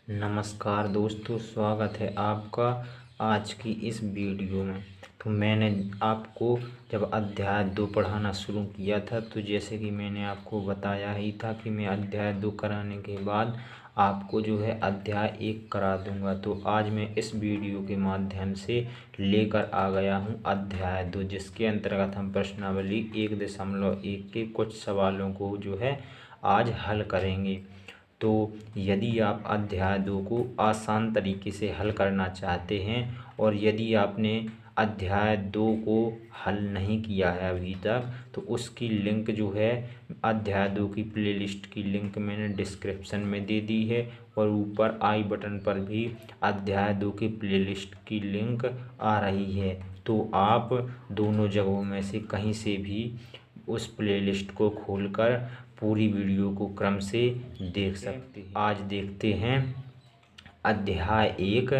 नमस्कार दोस्तों, स्वागत है आपका आज की इस वीडियो में। तो मैंने आपको जब अध्याय 2 पढ़ाना शुरू किया था, तो जैसे कि मैंने आपको बताया ही था कि मैं अध्याय 2 कराने के बाद आपको जो है अध्याय 1 करा दूंगा। तो आज मैं इस वीडियो के माध्यम से लेकर आ गया हूं अध्याय 2, जिसके अंतर्गत हम प्रश्नावली 1.1 के कुछ सवालों को जो है आज हल करेंगे। तो यदि आप अध्याय 2 को आसान तरीके से हल करना चाहते हैं और यदि आपने अध्याय 2 को हल नहीं किया है अभी तक, तो उसकी लिंक जो है अध्याय 2 की प्लेलिस्ट की लिंक मैंने डिस्क्रिप्शन में दे दी है और ऊपर आई बटन पर भी अध्याय 2 की प्लेलिस्ट की लिंक आ रही है। तो आप दोनों जगहों में से कहीं से भी उस प्लेलिस्ट को खोलकर पूरी वीडियो को क्रम से देख सकते हैं। आज देखते हैं अध्याय 1,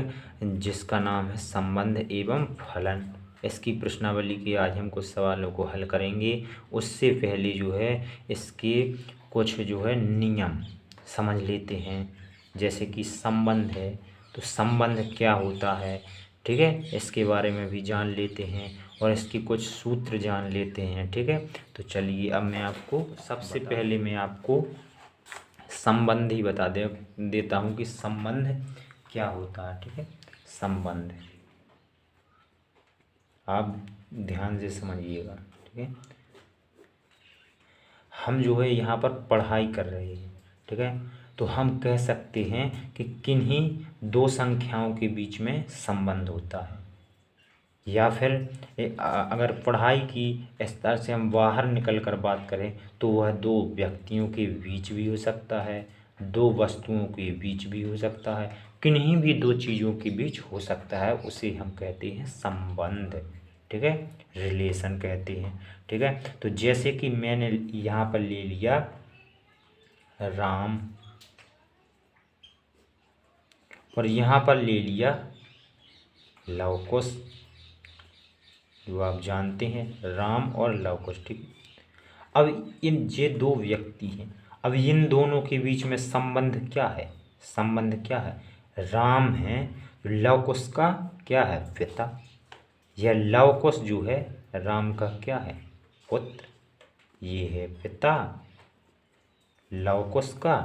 जिसका नाम है संबंध एवं फलन। इसकी प्रश्नावली के आज हम कुछ सवालों को हल करेंगे। उससे पहले जो है इसके कुछ जो है नियम समझ लेते हैं। जैसे कि संबंध है, तो संबंध क्या होता है, ठीक है, इसके बारे में भी जान लेते हैं और इसके कुछ सूत्र जान लेते हैं। ठीक है, तो चलिए अब मैं आपको सबसे पहले मैं आपको संबंध ही बता देता हूँ कि संबंध क्या होता है। ठीक है, संबंध आप ध्यान से समझिएगा। ठीक है, हम जो है यहाँ पर पढ़ाई कर रहे हैं। ठीक है, तो हम कह सकते हैं कि किन्हीं दो संख्याओं के बीच में संबंध होता है, या फिर अगर पढ़ाई की स्तर से हम बाहर निकल कर बात करें तो वह दो व्यक्तियों के बीच भी हो सकता है, दो वस्तुओं के बीच भी हो सकता है, किन्हीं भी दो चीज़ों के बीच हो सकता है, उसे हम कहते हैं संबंध। ठीक है, रिलेशन कहते हैं। ठीक है, तो जैसे कि मैंने यहाँ पर ले लिया राम और यहाँ पर ले लिया लव कुश, जो आप जानते हैं राम और लव कुश। ठीक, अब ये दो व्यक्ति हैं। अब इन दोनों के बीच में संबंध क्या है? संबंध क्या है? राम है, लव कुश का क्या है? पिता। यह लव कुश जो है राम का क्या है? पुत्र। ये है पिता लव कुश का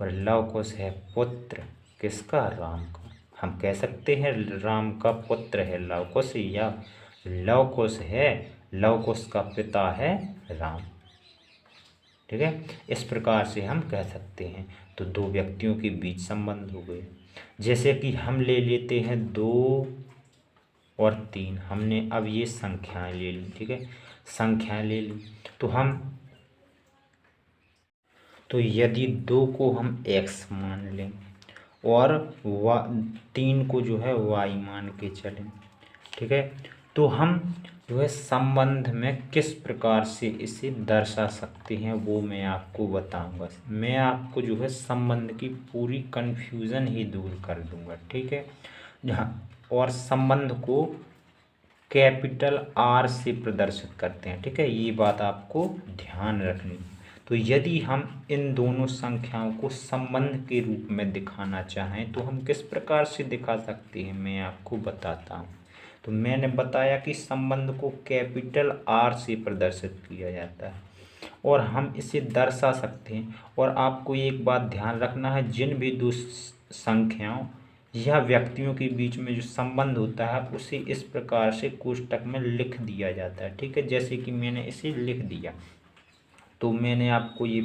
और लव कुश है पुत्र किसका? राम का। हम कह सकते हैं राम का पुत्र है लव कुश, या लव कुश है, लव कुश का पिता है राम। ठीक है, इस प्रकार से हम कह सकते हैं। तो दो व्यक्तियों के बीच संबंध हो गए। जैसे कि हम ले लेते हैं 2 और 3। हमने अब ये संख्याएं ले ली। ठीक है, संख्याएं ले ली तो यदि 2 को हम x मान लें और 3 को जो है y मान के चलें, ठीक है, तो हम जो है संबंध में किस प्रकार से इसे दर्शा सकते हैं वो मैं आपको बताऊंगा। मैं आपको जो है संबंध की पूरी कन्फ्यूज़न ही दूर कर दूंगा। ठीक है, जहाँ और संबंध को कैपिटल R से प्रदर्शित करते हैं। ठीक है, ये बात आपको ध्यान रखनी है। तो यदि हम इन दोनों संख्याओं को संबंध के रूप में दिखाना चाहें तो हम किस प्रकार से दिखा सकते हैं, मैं आपको बताता हूँ। तो मैंने बताया कि संबंध को कैपिटल R से प्रदर्शित किया जाता है और हम इसे दर्शा सकते हैं। और आपको एक बात ध्यान रखना है, जिन भी दो संख्याओं या व्यक्तियों के बीच में जो संबंध होता है उसे इस प्रकार से कोष्टक में लिख दिया जाता है। ठीक है, जैसे कि मैंने इसे लिख दिया। तो मैंने आपको ये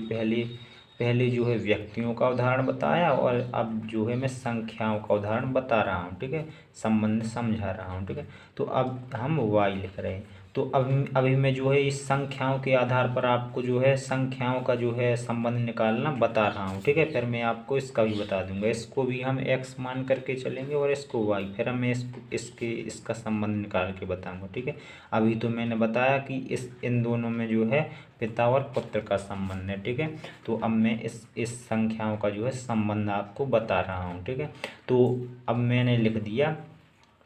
पहले जो है व्यक्तियों का उदाहरण बताया और अब जो है मैं संख्याओं का उदाहरण बता रहा हूँ। ठीक है, संबंध समझा रहा हूँ। ठीक है, तो अब हम y लिख रहे हैं। तो अभी मैं जो है इस संख्याओं के आधार पर आपको जो है संख्याओं का जो है संबंध निकालना बता रहा हूँ। ठीक है, फिर मैं आपको इसका भी बता दूंगा। इसको भी हम x मान करके चलेंगे और इसको y, फिर मैं इसका संबंध निकाल के बताऊंगा। ठीक है, अभी तो मैंने बताया कि इन दोनों में जो है पिता और पुत्र का संबंध है। ठीक है, तो अब मैं इस संख्याओं का जो है संबंध आपको बता रहा हूँ। ठीक है, तो अब मैंने लिख दिया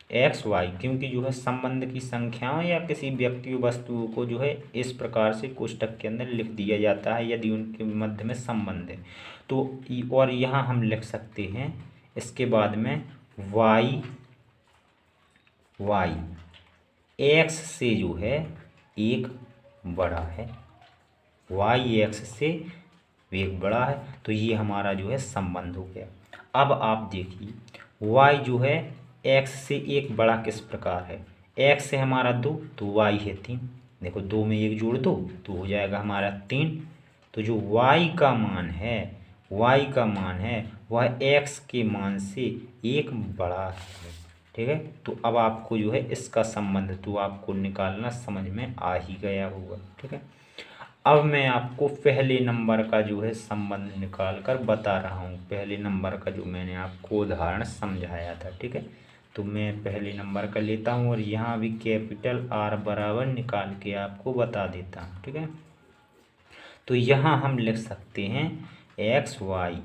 एक्स वाई, क्योंकि जो है संबंध की संख्याओं या किसी व्यक्ति वस्तुओं को जो है इस प्रकार से कोष्टक के अंदर लिख दिया जाता है यदि उनके मध्य में संबंध है। तो और यहाँ हम लिख सकते हैं इसके बाद में वाई एक्स से जो है एक बड़ा है, वाई एक्स से एक बड़ा है, तो ये हमारा जो है संबंध हो गया। अब आप देखिए वाई जो है एक्स से एक बड़ा किस प्रकार है, एक्स है हमारा 2 तो वाई है 3, देखो 2 में 1 जोड़ दो तो हो जाएगा हमारा 3। तो जो वाई का मान है वह एक्स के मान से एक बड़ा है, ठीक है। तो अब आपको जो है इसका संबंध तो आपको निकालना समझ में आ ही गया होगा, ठीक है। अब मैं आपको पहले नंबर का जो है संबंध निकाल कर बता रहा हूँ, पहले नंबर का जो मैंने आपको उदाहरण समझाया था, ठीक है। तो मैं पहले नंबर का लेता हूँ और यहाँ भी कैपिटल R बराबर निकाल के आपको बता देता हूँ, ठीक है। तो यहाँ हम लिख सकते हैं एक्स वाई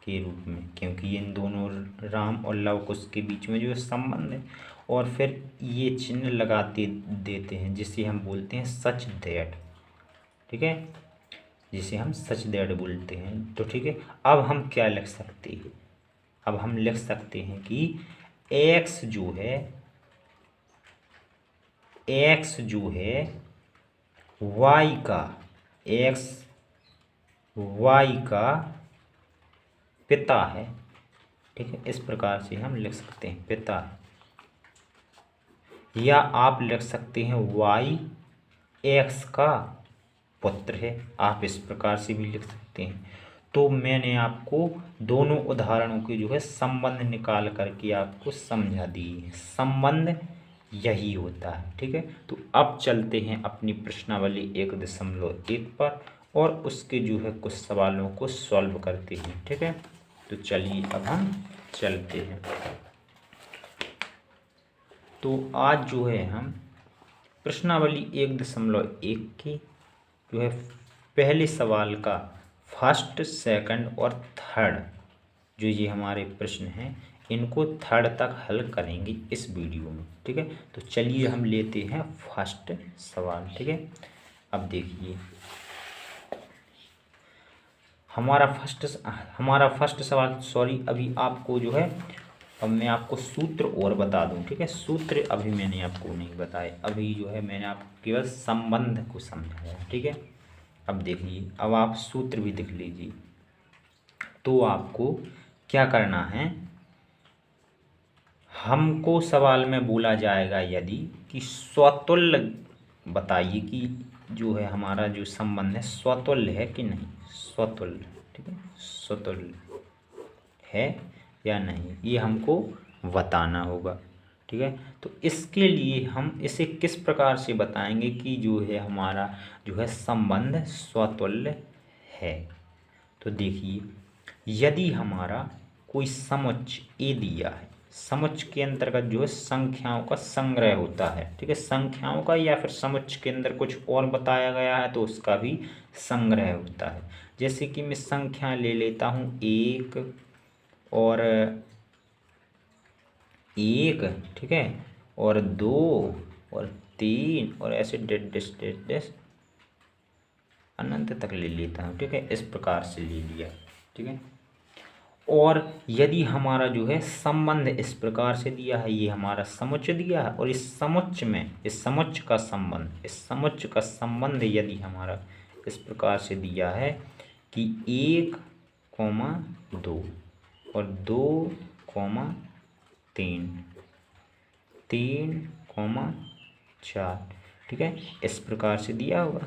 के रूप में, क्योंकि इन दोनों राम और लव कुश के बीच में जो संबंध है, और फिर ये चिन्ह लगाते देते हैं जिसे हम बोलते हैं सच दैट, ठीक है, जिसे हम सच दैट बोलते हैं। तो ठीक है, अब हम क्या लिख सकते हैं, अब हम लिख सकते हैं कि एक्स जो है वाई का, एक्स वाई का पिता है, ठीक है। इस प्रकार से हम लिख सकते हैं पिता है, या आप लिख सकते हैं वाई एक्स का पुत्र है, आप इस प्रकार से भी लिख सकते हैं। तो मैंने आपको दोनों उदाहरणों के जो है संबंध निकाल करके आपको समझा दिए हैं, संबंध यही होता है, ठीक है। तो अब चलते हैं अपनी प्रश्नावली 1.1 पर और उसके जो है कुछ सवालों को सॉल्व करते हैं, ठीक है। तो चलिए अब हम चलते हैं। तो आज जो है हम प्रश्नावली 1.1 की जो है पहले सवाल का फर्स्ट, सेकंड और थर्ड जो ये हमारे प्रश्न हैं इनको थर्ड तक हल करेंगे इस वीडियो में, ठीक है। तो चलिए हम लेते हैं फर्स्ट सवाल, ठीक है। अब देखिए हमारा फर्स्ट सवाल, सॉरी अभी आपको जो है, अब मैं आपको सूत्र और बता दूं, ठीक है। सूत्र अभी मैंने आपको नहीं बताया, अभी जो है मैंने आपको केवल संबंध को समझाया, ठीक है। अब देखिए, अब आप सूत्र भी देख लीजिए। तो आपको क्या करना है, हमको सवाल में बोला जाएगा यदि कि स्वतुल्य बताइए कि जो है हमारा जो संबंध है स्वतुल्य है कि नहीं, स्वतुल्य, ठीक है, स्वतुल्य है या नहीं, ये हमको बताना होगा, ठीक है। तो इसके लिए हम इसे किस प्रकार से बताएंगे कि जो है हमारा जो है संबंध स्वतुल्य है। तो देखिए, यदि हमारा कोई समुच्चय ए दिया है, समुच्चय के अंतर्गत जो है संख्याओं का संग्रह होता है, ठीक है, संख्याओं का, या फिर समुच्चय के अंदर कुछ और बताया गया है तो उसका भी संग्रह होता है। जैसे कि मैं संख्या ले लेता हूँ 1 और 1, ठीक है, और 2 और 3 और ऐसे डेस अनंत तक ले लेता हूँ, ठीक है, इस प्रकार से ले लिया, ठीक है। और यदि हमारा जो है संबंध इस प्रकार से दिया है, ये हमारा समुच्चय दिया है, और इस समुच्चय में इस समुच्चय का संबंध यदि हमारा इस प्रकार से दिया है कि 1,2 और 2,3, 3,4, ठीक है, इस प्रकार से दिया होगा,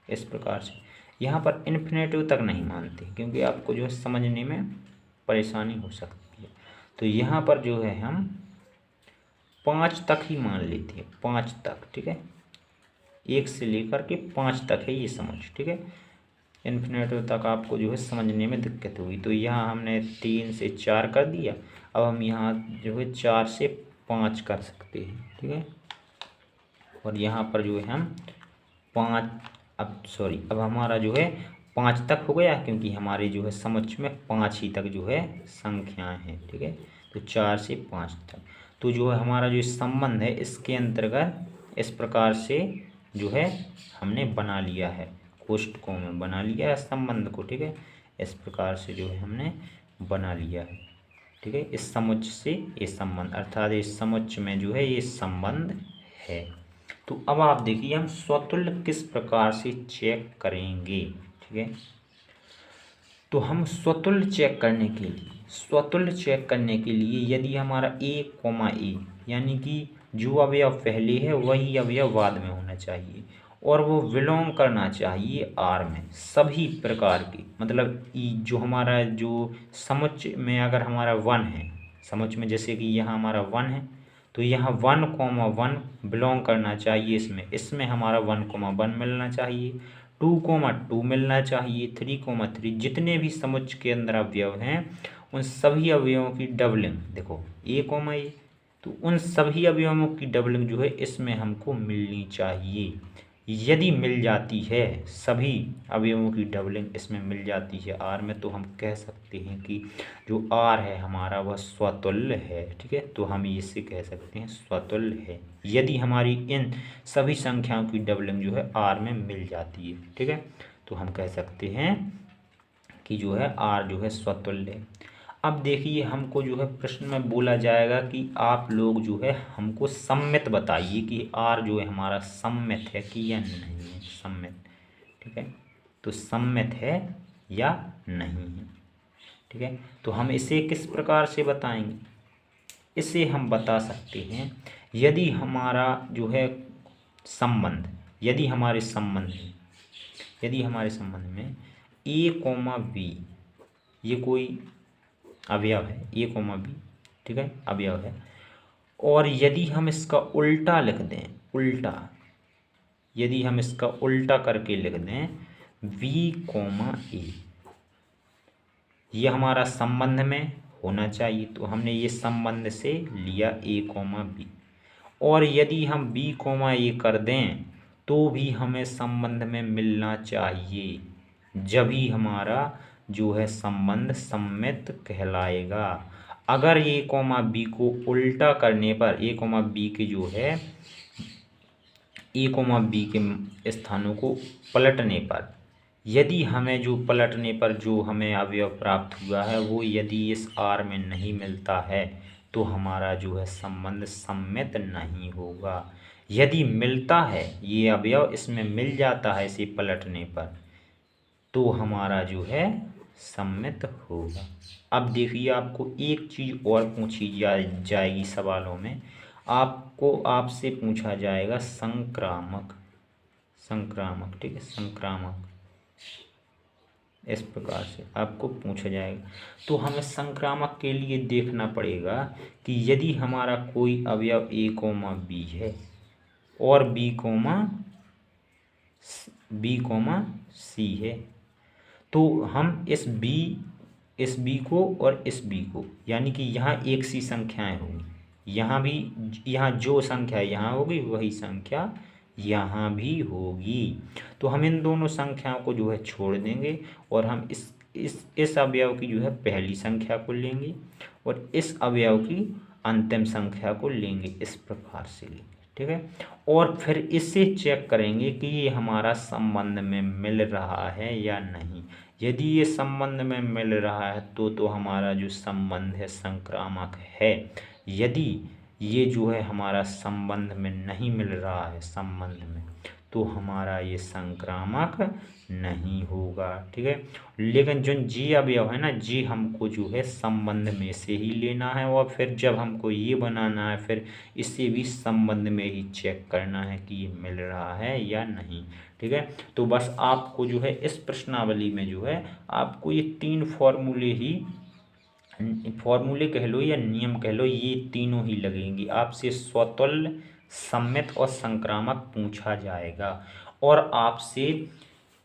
इस प्रकार से। यहाँ पर इन्फिनेटिव तक नहीं मानते क्योंकि आपको जो है समझने में परेशानी हो सकती है। तो यहाँ पर जो है हम 5 तक ही मान लेते हैं, 5 तक, ठीक है, 1 से लेकर के 5 तक है ये समझ, ठीक है। इन्फिनेटिव तक आपको जो है समझने में दिक्कत हुई, तो यहाँ हमने 3 से 4 कर दिया। अब हम यहाँ जो है 4 से 5 कर सकते हैं, ठीक है। और यहाँ पर जो है हम 5, अब हमारा जो है 5 तक हो गया क्योंकि हमारे जो है समुच्चय में 5 ही तक जो है संख्याएं हैं, ठीक है। तो 4 से 5 तक, तो जो है हमारा जो संबंध है इसके अंतर्गत इस प्रकार से जो है हमने बना लिया है, कोष्ठकों में बना लिया है संबंध को, ठीक है, इस प्रकार से जो है हमने बना लिया है। ठीक है, इस समुच्चय से ये संबंध, अर्थात इस समुच्चय में जो है ये संबंध है। तो अब आप देखिए हम स्वतुल्य किस प्रकार से चेक करेंगे। ठीक है, तो हम स्वतुल्य चेक करने के लिए यदि हमारा a, यानी कि जो अवयव पहले है वही अवयव बाद में होना चाहिए और वो बिलोंग करना चाहिए R में सभी प्रकार के, मतलब जो हमारा जो समुच्चय में अगर हमारा 1 है, समुच्चय में जैसे कि यहाँ हमारा 1 है तो यहाँ 1,1 बिलोंग करना चाहिए इसमें हमारा 1,1 मिलना चाहिए, 2,2 मिलना चाहिए, 3,3 जितने भी समुच्चय के अंदर अवयव हैं उन सभी अवयवों की डबलिंग देखो a, तो उन सभी अवयवों की डबलिंग जो है इसमें हमको मिलनी चाहिए। यदि मिल जाती है सभी अवयवों की डबलिंग इसमें मिल जाती है R में, तो हम कह सकते हैं कि जो R है हमारा वह स्वतुल्य है। ठीक है, तो हम इससे कह सकते हैं स्वतुल्य है यदि हमारी इन सभी संख्याओं की डबलिंग जो है R में मिल जाती है। ठीक है, तो हम कह सकते हैं कि जो है R जो है स्वतुल्य है। अब देखिए हमको जो है प्रश्न में बोला जाएगा कि आप लोग जो है हमको सम्मित बताइए कि R जो है हमारा सम्मित है कि या नहीं है, सम्मित। ठीक है, तो सम्मित है या नहीं है। ठीक है, तो हम इसे किस प्रकार से बताएंगे, इसे हम बता सकते हैं यदि हमारा जो है संबंध, यदि हमारे संबंध में a, b ये कोई अवयव है a, b, ठीक है, अवयव है, और यदि हम इसका उल्टा लिख दें, यदि हम इसका उल्टा करके लिख दें b, a, ये हमारा संबंध में होना चाहिए, तो हमने ये संबंध से लिया a, b, और यदि हम b, a कर दें तो भी हमें संबंध में मिलना चाहिए, जब ही हमारा जो है संबंध सम्मित कहलाएगा। अगर a, b को उल्टा करने पर a, b के जो है a, b के स्थानों को पलटने पर, यदि हमें जो पलटने पर जो हमें अवयव प्राप्त हुआ है वो यदि इस R में नहीं मिलता है तो हमारा जो है संबंध सम्मित नहीं होगा। यदि मिलता है ये अवयव, इसमें मिल जाता है इसे पलटने पर, तो हमारा जो है सम्मित होगा। अब देखिए आपको एक चीज़ और पूछी जाएगी सवालों में, आपसे पूछा जाएगा संक्रामक। ठीक है, संक्रामक इस प्रकार से आपको पूछा जाएगा। तो हमें संक्रामक के लिए देखना पड़ेगा कि यदि हमारा कोई अवयव a, b है और b, c है, तो हम इस b को और इस b को, यानी कि यहाँ एक सी संख्याएं होंगी, यहाँ जो संख्या यहाँ होगी वही संख्या यहाँ भी होगी, तो हम इन दोनों संख्याओं को जो है छोड़ देंगे और हम इस अवयव की जो है पहली संख्या को लेंगे और इस अवयव की अंतिम संख्या को लेंगे, इस प्रकार से लेंगे। ठीक है, और फिर इसे चेक करेंगे कि ये हमारा संबंध में मिल रहा है या नहीं। यदि ये संबंध में मिल रहा है तो हमारा जो संबंध है संक्रामक है। यदि ये जो है हमारा संबंध में नहीं मिल रहा है संबंध में, तो हमारा ये संक्रामक नहीं होगा। ठीक है, लेकिन जो जी अवयव है ना, जी हमको जो है संबंध में से ही लेना है और फिर जब हमको ये बनाना है फिर इसे भी संबंध में ही चेक करना है कि ये मिल रहा है या नहीं। ठीक है, तो बस आपको जो है इस प्रश्नावली में जो है आपको ये 3 फॉर्मूले कह लो या नियम कह लो, ये तीनों ही लगेंगी। आपसे स्वतुल्य, सम्मित और संक्रामक पूछा जाएगा और आपसे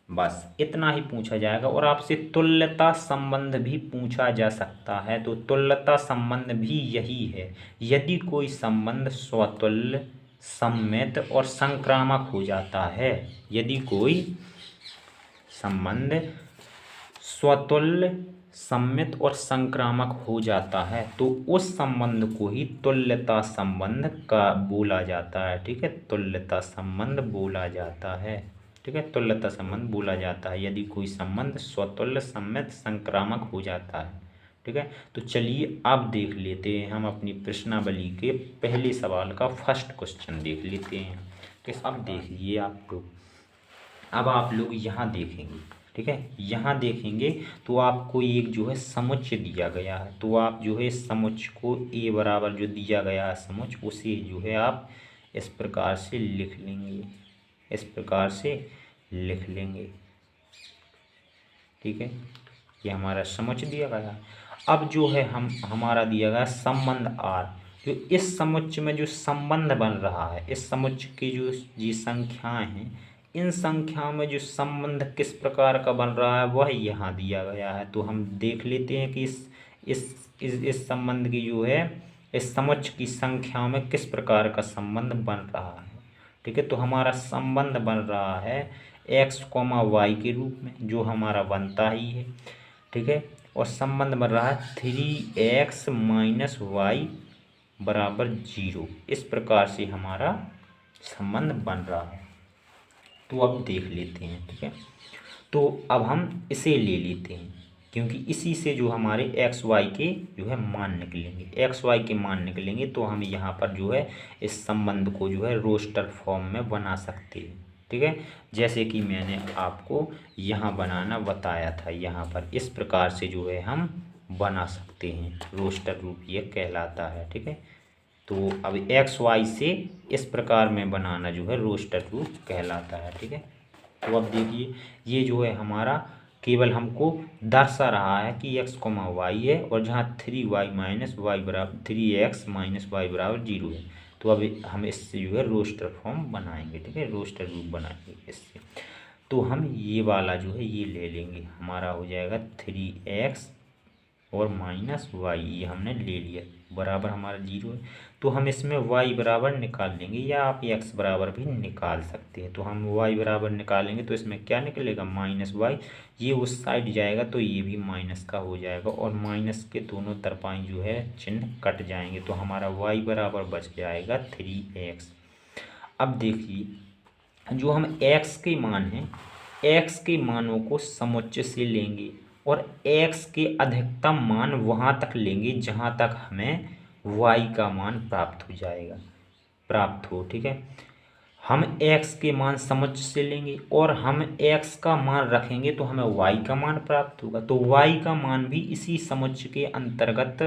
बस इतना ही पूछा जाएगा, और आपसे तुल्यता संबंध भी पूछा जा सकता है। तो तुल्यता संबंध भी यही है, यदि कोई संबंध स्वतुल्य, सम्मित और संक्रामक हो जाता है, यदि कोई संबंध स्वतुल्य, सम्मित और संक्रामक हो जाता है तो उस संबंध को ही तुल्यता संबंध का बोला जाता है। ठीक है, तुल्यता संबंध बोला जाता है। ठीक है, तुल्यता संबंध बोला जाता है यदि कोई संबंध स्वतुल्य, सम्मित, संक्रामक हो जाता है। ठीक है। तो चलिए अब देख लेते हैं हम अपनी प्रश्नावली के पहले सवाल का फर्स्ट क्वेश्चन देख लेते हैं। तो अब देखिए आप लोग, अब आप लोग यहाँ देखेंगे, ठीक है, यहाँ देखेंगे तो आपको एक जो है समुच्चय दिया गया है। तो आप जो है समुच्चय को ए बराबर जो दिया गया है समुच्चय, उसे जो है आप इस प्रकार से लिख लेंगे, इस प्रकार से लिख लेंगे, ठीक है। ये हमारा समुच्चय दिया गया है। अब जो है हमारा दिया गया संबंध आर, जो इस समुच्चय में जो संबंध बन रहा है, इस समुच्चय की जो ये संख्याएं हैं, इन संख्याओं में जो संबंध किस प्रकार का बन रहा है वह यहाँ दिया गया है। तो हम देख लेते हैं कि इस संबंध की जो है इस समुच्चय की संख्याओं में किस प्रकार का संबंध बन रहा है, ठीक है। तो हमारा संबंध बन रहा है x, y के रूप में, जो हमारा बनता ही है, ठीक है। और संबंध बन रहा है 3x - y बराबर 0, इस प्रकार से हमारा संबंध बन रहा है। तो अब देख लेते हैं, ठीक है। तो अब हम इसे ले लेते हैं, क्योंकि इसी से जो हमारे एक्स वाई के जो है मान निकलेंगे, एक्स वाई के मान निकलेंगे, तो हम यहाँ पर जो है इस संबंध को जो है रोस्टर फॉर्म में बना सकते हैं, ठीक है। जैसे कि मैंने आपको यहाँ बनाना बताया था, यहाँ पर इस प्रकार से जो है हम बना सकते हैं, रोस्टर रूप ये कहलाता है, ठीक है। तो अब एक्स वाई से इस प्रकार में बनाना जो है रोस्टर रूप कहलाता है, ठीक है। तो अब देखिए ये जो है हमारा केवल हमको दर्शा रहा है कि x, y है, और जहाँ 3y - y बराबर 3x - y बराबर 0 है। तो अब हम इससे जो है रोस्टर फॉर्म बनाएंगे, ठीक है, रोस्टर रूप बनाएंगे इससे। तो हम ये वाला जो है ये ले लेंगे, हमारा हो जाएगा 3x और -y, ये हमने ले लिया, बराबर हमारा 0 है। तो हम इसमें y बराबर निकाल लेंगे, या आप x बराबर भी निकाल सकते हैं। तो हम y बराबर निकालेंगे तो इसमें क्या निकलेगा -y, ये उस साइड जाएगा तो ये भी माइनस का हो जाएगा, और माइनस के दोनों तरफाई जो है चिन्ह कट जाएंगे, तो हमारा y बराबर बच जाएगा 3x। अब देखिए जो हम x के मान हैं, x के मानों को समुच्चय से लेंगे और x के अधिकतम मान वहाँ तक लेंगे जहाँ तक हमें y का मान प्राप्त हो, ठीक है। हम x के मान समुच्चय से लेंगे और हम x का मान रखेंगे तो हमें y का मान प्राप्त होगा। तो y का मान भी इसी समुच्चय के अंतर्गत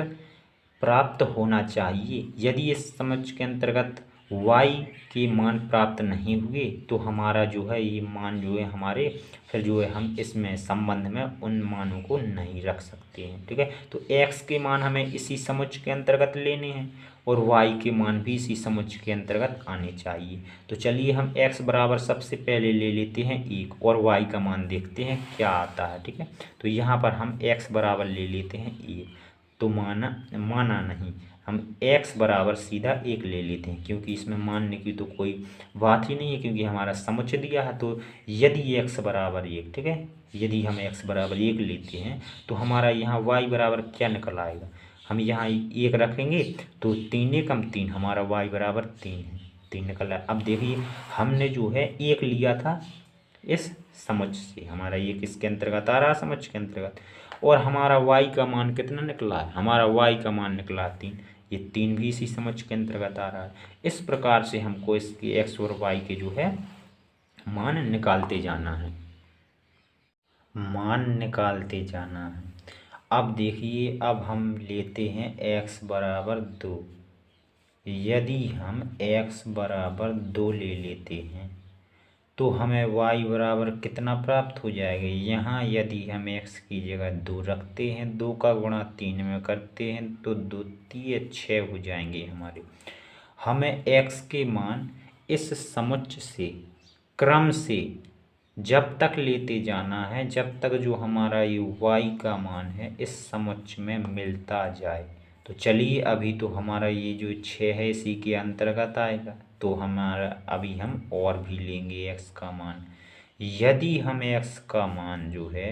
प्राप्त होना चाहिए। यदि इस समुच्चय के अंतर्गत y के मान प्राप्त नहीं हुए तो हमारा जो है ये मान जो है हमारे, फिर जो है हम इसमें संबंध में उन मानों को नहीं रख सकते हैं, ठीक है। तो x के मान हमें इसी समुच्चय के अंतर्गत लेने हैं और y के मान भी इसी समुच्चय के अंतर्गत आने चाहिए। तो चलिए हम x बराबर सबसे पहले ले लेते हैं 1 और y का मान देखते हैं क्या आता है, ठीक है। तो यहाँ पर हम x बराबर ले लेते हैं 1, तो माना नहीं, हम x बराबर सीधा 1 ले लेते हैं, क्योंकि इसमें मानने की तो कोई बात ही नहीं है, क्योंकि हमारा समुच्चय दिया है। तो यदि x बराबर 1, ठीक है, यदि हम x बराबर 1 लेते हैं तो हमारा यहाँ y बराबर क्या निकल आएगा, हम यहाँ 1 रखेंगे तो 3 एकम 3, हमारा y बराबर 3 है, 3 निकल रहा है। अब देखिए हमने जो है 1 लिया था इस समुच्चय से, हमारा ये किसके अंतर्गत आ रहा है, समुच्चय के अंतर्गत, और हमारा y का मान कितना निकला है, हमारा y का मान निकला 3, ये 3 भी इसी समुच्चय के अंतर्गत आ रहा है। इस प्रकार से हमको इसके x और y के जो है मान निकालते जाना है, मान निकालते जाना है। अब देखिए अब हम लेते हैं x बराबर 2। यदि हम x बराबर 2 ले लेते हैं तो हमें y बराबर कितना प्राप्त हो जाएगा। यहाँ यदि हम x की जगह 2 रखते हैं, 2 का गुणा 3 में करते हैं तो 2 3 6 हो जाएंगे हमारे। हमें x के मान इस समुच्चय से क्रम से जब तक लेते जाना है जब तक जो हमारा ये y का मान है इस समुच्चय में मिलता जाए। तो चलिए अभी तो हमारा ये जो 6 है इसी के अंतर्गत आएगा, तो हमारा अभी हम और भी लेंगे x का मान। यदि हम x का मान जो है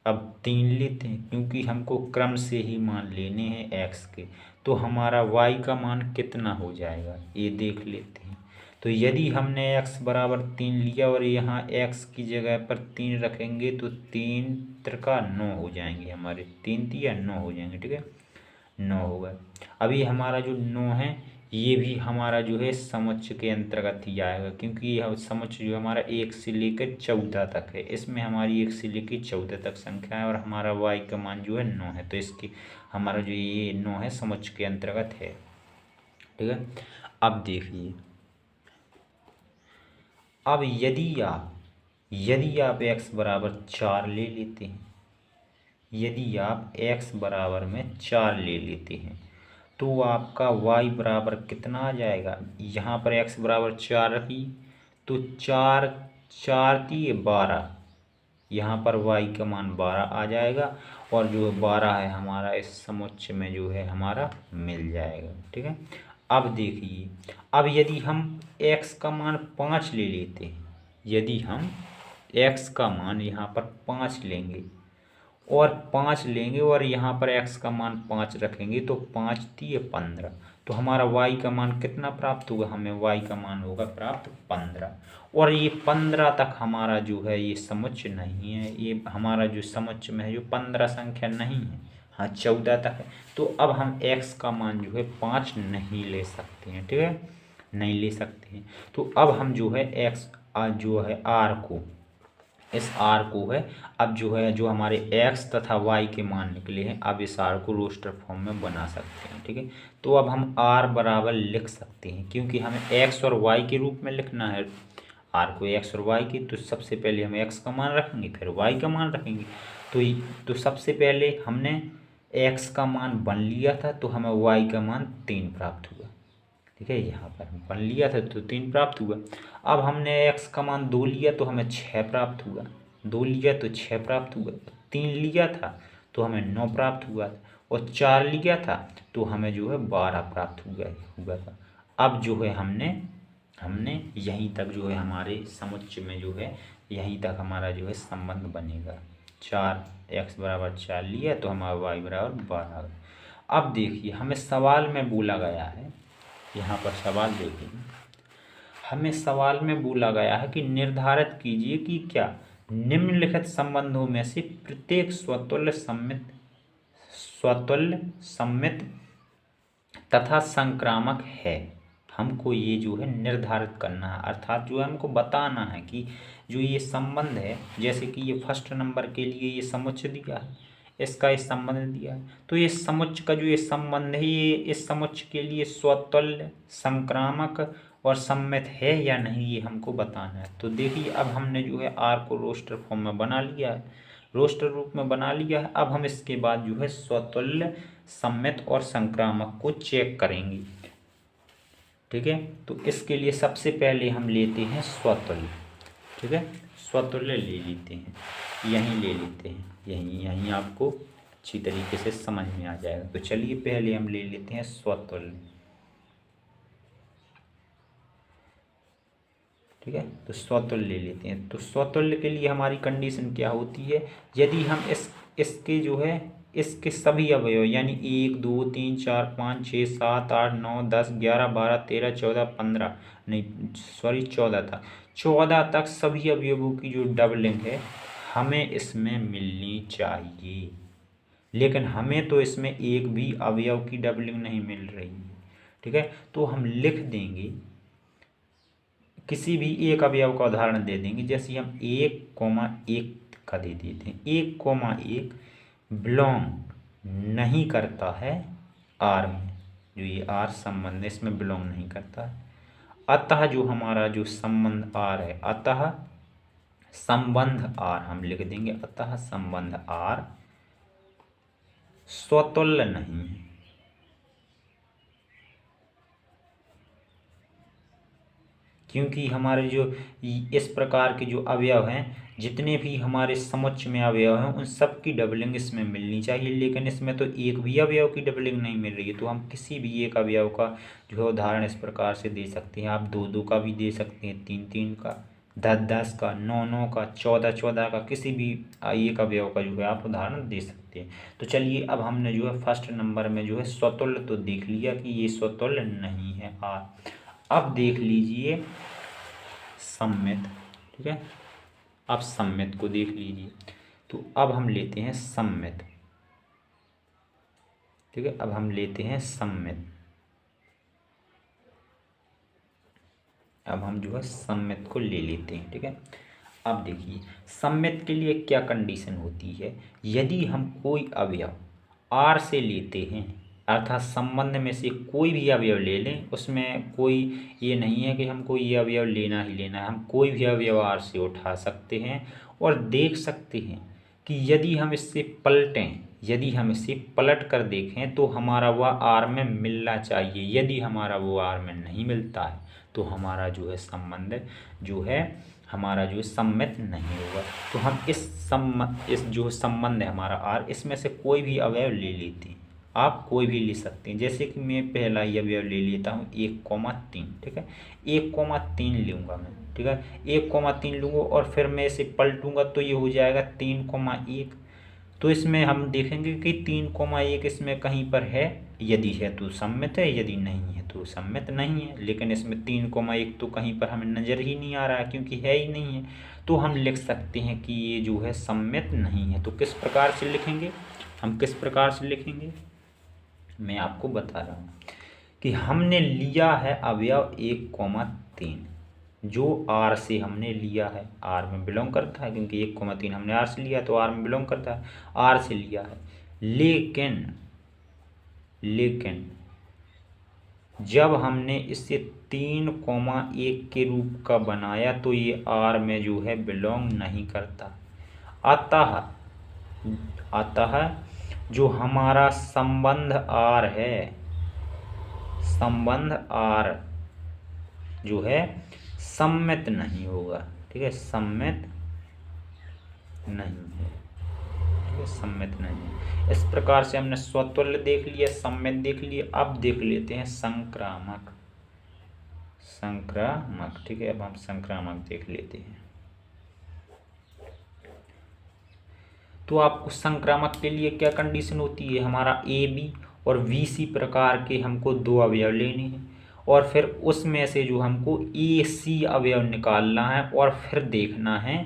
अब 3 लेते हैं, क्योंकि हमको क्रम से ही मान लेने हैं x के, तो हमारा y का मान कितना हो जाएगा ये देख लेते हैं। तो यदि हमने x बराबर 3 लिया और यहाँ x की जगह पर 3 रखेंगे तो 3 त्रिका 9 हो जाएंगे हमारे, 3 तिया 9 हो जाएंगे, ठीक है, 9 हो गए। अभी हमारा जो 9 है ये भी हमारा जो है समुच्चय के अंतर्गत ही आएगा, क्योंकि यह समुच्चय जो हमारा 1 से लेकर 14 तक है, इसमें हमारी 1 से लेकर 14 तक संख्या है और हमारा y का मान जो है 9 है, तो इसकी हमारा जो ये 9 है समुच्चय के अंतर्गत है, ठीक है। अब देखिए, अब यदि आप x बराबर 4 ले लेते हैं, यदि आप x बराबर में 4 ले लेते हैं तो आपका y बराबर कितना आ जाएगा। यहाँ पर x बराबर 4 रखी तो 4 4 तिये 12, यहाँ पर y का मान 12 आ जाएगा और जो 12 है हमारा इस समुच्चय में जो है हमारा मिल जाएगा, ठीक है। अब देखिए, अब यदि हम x का मान 5 ले लेते हैं, यदि हम x का मान यहाँ पर 5 लेंगे और 5 लेंगे और यहाँ पर x का मान 5 रखेंगे तो 5 तिये 15, तो हमारा y का मान कितना प्राप्त होगा, हमें y का मान होगा प्राप्त 15। और ये 15 तक हमारा जो है ये समुच्चय नहीं है, ये हमारा जो समुच्चय में है जो 15 संख्या नहीं है, हाँ 14 तक है। तो अब हम x का मान जो है 5 नहीं ले सकते हैं, ठीक है, नहीं ले सकते हैं। तो अब हम जो है x जो है r को, इस r को है अब जो है जो हमारे x तथा y के मान निकले हैं, अब इस r को रोस्टर फॉर्म में बना सकते हैं, ठीक है। तो अब हम r बराबर लिख सकते हैं, क्योंकि हमें x और y के रूप में लिखना है r को, x और y की, तो सबसे पहले हम x का मान रखेंगे फिर y का मान रखेंगे। तो सबसे पहले हमने x का मान 1 लिया था तो हमें y का मान 3 प्राप्त हुआ, ठीक है, यहाँ पर हम 1 लिया था तो 3 प्राप्त हुआ। अब हमने x का मान 2 लिया तो हमें 6 प्राप्त हुआ, 2 लिया तो 6 प्राप्त हुआ, 3 लिया था तो हमें 9 प्राप्त हुआ और 4 लिया था तो हमें जो है 12 प्राप्त हुआ था। अब जो है हमने यहीं तक जो है हमारे समुच्चय में जो है यहीं तक हमारा जो है संबंध बनेगा। 4x बराबर 4 लिया तो हमारा y बराबर 12। अब देखिए, हमें सवाल में बोला गया है, यहाँ पर सवाल देखिए, हमें सवाल में बोला गया है कि निर्धारित कीजिए कि क्या निम्नलिखित संबंधों में से प्रत्येक स्वतुल्य सम्मित तथा संक्रामक है। हमको ये जो है निर्धारित करना है, अर्थात जो है हमको बताना है कि जो ये संबंध है, जैसे कि ये फर्स्ट नंबर के लिए ये समुच्चय दिया है, इसका इस संबंध दिया है, तो ये समुच्चय का जो ये संबंध है ये इस समुच्चय के लिए स्वतुल्य, संक्रामक और सम्मित है या नहीं, ये हमको बताना है। तो देखिए, अब हमने जो है r को रोस्टर फॉर्म में बना लिया है, रोस्टर रूप में बना लिया है। अब हम इसके बाद जो है स्वतुल्य, सम्मित और संक्रामक को चेक करेंगे, ठीक है। तो इसके लिए सबसे पहले हम लेते हैं स्वतुल्य, ठीक है, स्वतुल्य ले लेते हैं, यहीं ले लेते हैं, यहीं आपको अच्छी तरीके से समझ में आ जाएगा। तो चलिए पहले हम ले लेते हैं स्वतुल्य, ठीक है। तो स्वतुल्य ले लेते हैं। तो स्वतुल्य के लिए हमारी कंडीशन क्या होती है, यदि हम इसके जो है इसके सभी अवयव यानी 1 2 3 4 5 6 7 8 9 10 11 12 13 14 15 नहीं सॉरी 14 था, 14 तक सभी अवयवों की जो डबलिंग है हमें इसमें मिलनी चाहिए, लेकिन हमें तो इसमें एक भी अवयव की डबलिंग नहीं मिल रही है, ठीक है। तो हम लिख देंगे, किसी भी एक अवयव का उदाहरण दे देंगे, जैसे हम 1,1 का दे देते हैं। 1,1 बिलोंग नहीं करता है आर में, जो ये आर संबंध है इसमें बिलोंग नहीं करता है। अतः जो हमारा जो संबंध आर है, अतः संबंध आर हम लिख देंगे, अतः संबंध आर स्वतुल्य नहीं है, क्योंकि हमारे जो इस प्रकार के जो अवयव हैं, जितने भी हमारे समुच्चय में अवयव हैं उन सब की डबलिंग इसमें मिलनी चाहिए, लेकिन इसमें तो एक भी अवयव की डबलिंग नहीं मिल रही है। तो हम किसी भी एक अवयव का जो है उदाहरण इस प्रकार से दे सकते हैं, आप 2-2 का भी दे सकते हैं, 3-3 का, 10-10 का, 9-9 का, 14-14 का, किसी भी एक अवयव का जो है आप उदाहरण दे सकते हैं। तो चलिए, अब हमने जो है फर्स्ट नंबर में जो है स्वतुल्य तो देख लिया कि ये स्वतुल्य नहीं है आर। अब देख लीजिए सम्मित, ठीक है। अब सम्मित को देख लीजिए, तो अब हम लेते हैं सम्मित, ठीक है। अब हम लेते हैं सम्मित, अब हम जो है सम्मित को ले लेते हैं, ठीक है। अब देखिए सम्मित के लिए क्या कंडीशन होती है, यदि हम कोई अवयव आर से लेते हैं, अर्थात संबंध में से कोई भी अवयव ले लें, उसमें कोई ये नहीं है कि हमको ये अवयव लेना ही लेना है, हम कोई भी अवयव आर से उठा सकते हैं और देख सकते हैं कि यदि हम इससे पलटें, यदि हम इसे पलट कर देखें तो हमारा वह आर में मिलना चाहिए। यदि हमारा वो आर में नहीं मिलता है तो हमारा जो है संबंध जो है हमारा जो सम्मित नहीं होगा। तो हम इस जो संबंध है हमारा आर, इसमें से कोई भी अवयव ले लेते हैं, आप कोई भी ले सकते हैं। जैसे कि मैं पहला ही अवयव ले लेता हूँ 1,3, ठीक है। 1,3 लूँगा मैं, ठीक है। 1,3 लूँगा और फिर मैं इसे पलटूँगा तो ये हो जाएगा 3,1। तो इसमें हम देखेंगे कि 3,1 इसमें कहीं पर है, यदि है तो सम्मित है, यदि नहीं है तो सम्मित नहीं है। लेकिन इसमें 3,1 तो कहीं पर हमें नज़र ही नहीं आ रहा है, क्योंकि है ही नहीं है। तो हम लिख सकते हैं कि ये जो है सम्मित नहीं है। तो किस प्रकार से लिखेंगे, हम किस प्रकार से लिखेंगे, मैं आपको बता रहा हूँ कि हमने लिया है अवयव 1,3, जो आर से हमने लिया है, आर में बिलोंग करता है, क्योंकि 1,3 हमने आर से लिया तो आर में बिलोंग करता है, आर से लिया है। लेकिन जब हमने इसे 3,1 के रूप का बनाया तो ये आर में जो है बिलोंग नहीं करता। अतः जो हमारा संबंध आर है, संबंध आर जो है सम्मित नहीं होगा, ठीक है। सम्मित नहीं है, ठीक है, सम्मित नहीं है। इस प्रकार से हमने स्वतुल्य देख लिया, सम्मित देख लिया। अब देख लेते हैं संक्रामक, संक्रामक, ठीक है। अब हम संक्रामक देख लेते हैं। तो आपको संक्रामक के लिए क्या कंडीशन होती है, हमारा ए बी और बी सी प्रकार के हमको दो अवयव लेने हैं और फिर उसमें से जो हमको ए सी अवयव निकालना है और फिर देखना है